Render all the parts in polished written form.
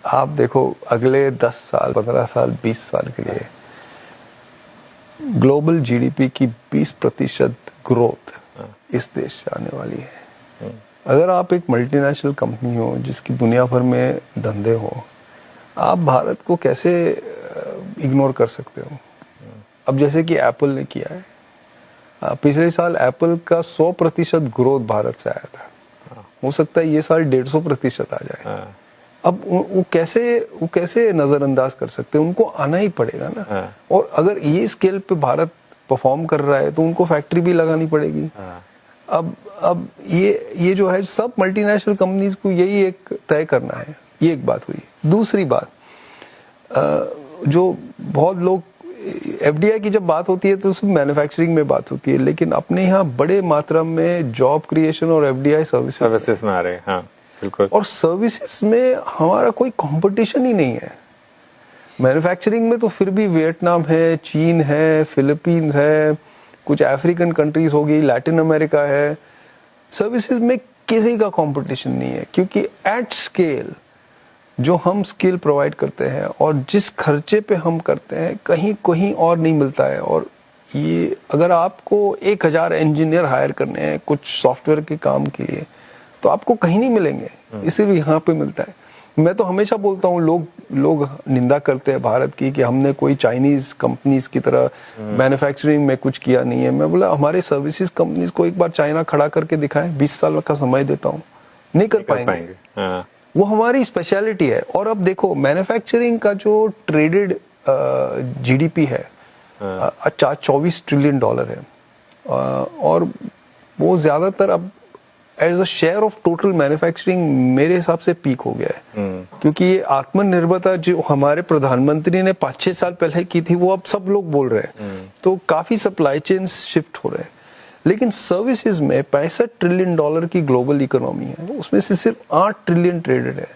आप देखो अगले 10 साल 15 साल 20 साल के लिए ग्लोबल जीडीपी की 20% ग्रोथ इस देश से आने वाली है। अगर आप एक मल्टीनेशनल कंपनी हो जिसकी दुनिया भर में धंधे हो, आप भारत को कैसे इग्नोर कर सकते हो? अब जैसे कि एप्पल ने किया है, पिछले साल एप्पल का 100% ग्रोथ भारत से आया था। हो सकता है ये साल 150% आ जाए। अब वो कैसे नजरअंदाज कर सकते हैं? उनको आना ही पड़ेगा ना। और अगर ये स्केल पे भारत परफॉर्म कर रहा है तो उनको फैक्ट्री भी लगानी पड़ेगी। अब ये जो है सब मल्टीनेशनल कंपनीज को यही एक तय करना है। ये एक बात हुई। दूसरी बात, जो बहुत लोग एफडीआई की जब बात होती है तो सिर्फ मैन्युफैक्चरिंग में बात होती है, लेकिन अपने यहाँ बड़े मात्रा में जॉब क्रिएशन और एफडीआई सर्विसेज में आ रहे हैं। हाँ, बिल्कुल। और सर्विसेज में हमारा कोई कंपटीशन ही नहीं है। मैन्युफैक्चरिंग में तो फिर भी वियतनाम है, चीन है, फिलीपींस है, कुछ अफ्रीकन कंट्रीज होगी, लैटिन अमेरिका है। सर्विसेज में किसी का कंपटीशन नहीं है, क्योंकि एट स्केल जो हम स्किल प्रोवाइड करते हैं और जिस खर्चे पे हम करते हैं कहीं और नहीं मिलता है। और ये अगर आपको 1000 इंजीनियर हायर करने हैं कुछ सॉफ्टवेयर के काम के लिए, तो आपको कहीं नहीं मिलेंगे, इसीलिए यहाँ पे मिलता है। मैं तो हमेशा बोलता हूँ, लोग निंदा करते हैं भारत की कि हमने कोई चाइनीज कंपनीज की तरह मैन्युफैक्चरिंग में कुछ किया नहीं है। मैं बोला हमारे सर्विसेज कंपनीज को एक बार चाइना खड़ा करके दिखाएं, 20 साल का समय देता हूँ, नहीं कर पाएंगे। वो हमारी स्पेशलिटी है। और अब देखो मैन्युफैक्चरिंग का जो ट्रेडेड जीडीपी है 24 ट्रिलियन डॉलर है, और वो ज्यादातर अब as a share of total manufacturing मेरे हिसाब से पीक हो गया है। क्योंकि ये आत्मनिर्भरता जो हमारे प्रधानमंत्री ने 5-6 साल पहले की थी, वो अब सब लोग बोल रहे हैं। तो काफी सप्लाई चेन शिफ्ट हो रहे हैं। लेकिन सर्विसेज में 65 ट्रिलियन डॉलर की ग्लोबल इकोनॉमी है, उसमें से सिर्फ 8 ट्रिलियन ट्रेडेड है।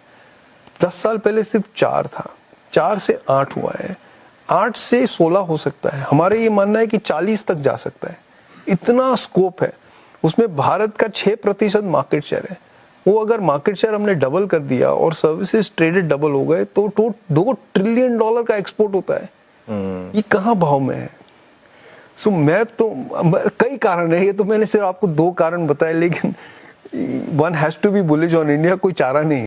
10 साल पहले सिर्फ 4 था, 4 से 8 हुआ है, 8 से 16 हो सकता है। हमारे ये मानना है कि 40 तक जा सकता है, इतना स्कोप है। उसमें भारत का 6% मार्केट शेयर है। वो अगर मार्केट शेयर हमने डबल कर दिया और सर्विसेज ट्रेडेड डबल हो गए तो 2 ट्रिलियन डॉलर का एक्सपोर्ट होता है। ये कहाँ भाव में है? मैं तो कई कारण है, ये तो मैंने सिर्फ आपको 2 कारण बताए, लेकिन one has to be bullish on India, कोई चारा नहीं।